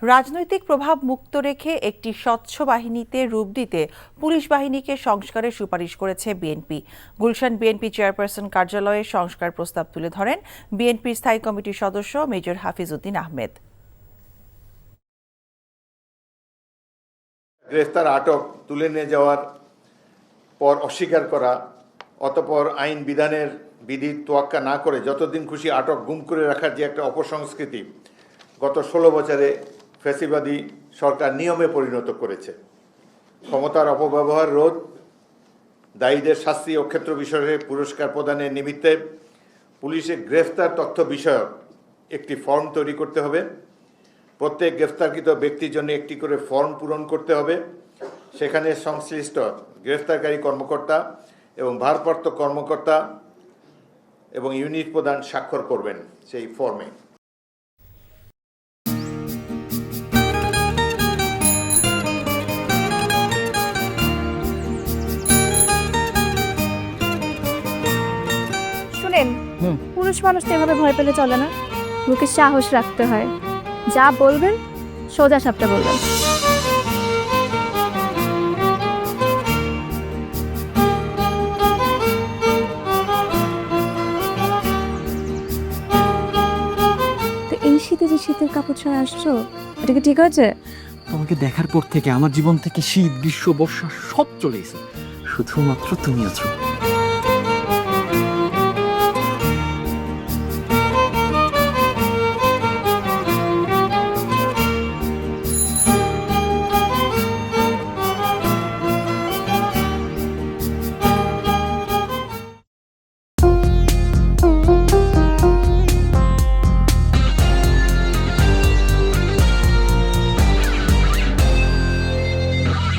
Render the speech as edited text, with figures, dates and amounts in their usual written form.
রাজনৈতিক প্রভাব মুক্ত রেখে একটি স্বচ্ছ বাহিনীতে রূপ দিতে পুলিশ বাহিনীকে সংস্কারের সুপারিশ করেছে বিএনপি। গুলশান বিএনপি চেয়ারপারসন কার্যালয়ে সংস্কার প্রস্তাব তুলে ধরেন বিএনপির স্থায়ী কমিটির সদস্য মেজর হাফিজ উদ্দিন আহমেদ। গ্রেফতার, আটক, তুলে নিয়ে যাওয়ার পর অস্বীকার করা, অতঃপর আইন বিধানের বিধি তোয়াক্কা না করে যতদিন খুশি আটক, গুম করে রাখার যে একটা অপসংস্কৃতি গত 16 বছরে ফ্যাসিবাদী সরকার নিয়মে পরিণত করেছে। ক্ষমতার অপব্যবহার রোধ, দায়ীদের শাস্তি ও ক্ষেত্র বিষয়ে পুরস্কার প্রদানের নিমিত্তে পুলিশের গ্রেফতার তথ্য বিষয়ক একটি ফর্ম তৈরি করতে হবে। প্রত্যেক গ্রেফতারকৃত ব্যক্তির জন্য একটি করে ফর্ম পূরণ করতে হবে। সেখানে সংশ্লিষ্ট গ্রেফতারকারী কর্মকর্তা এবং ভারপ্রাপ্ত কর্মকর্তা এবং ইউনিট প্রধান স্বাক্ষর করবেন সেই ফর্মে। শুনেন, পুরুষ মানুষ তো এভাবে ভয় পেলে চলে না, মুখে সাহস রাখতে হয়। যা বলবেন সোজা সাপটা বলবেন। তো এই শীতে যে শীতের কাপড় ছাড়া আসছো, এটা কি ঠিক আছে? তোমাকে দেখার পর থেকে আমার জীবন থেকে শীত, গ্রীষ্ম, বর্ষা সব চলে গেছে, শুধুমাত্র তুমি আছো।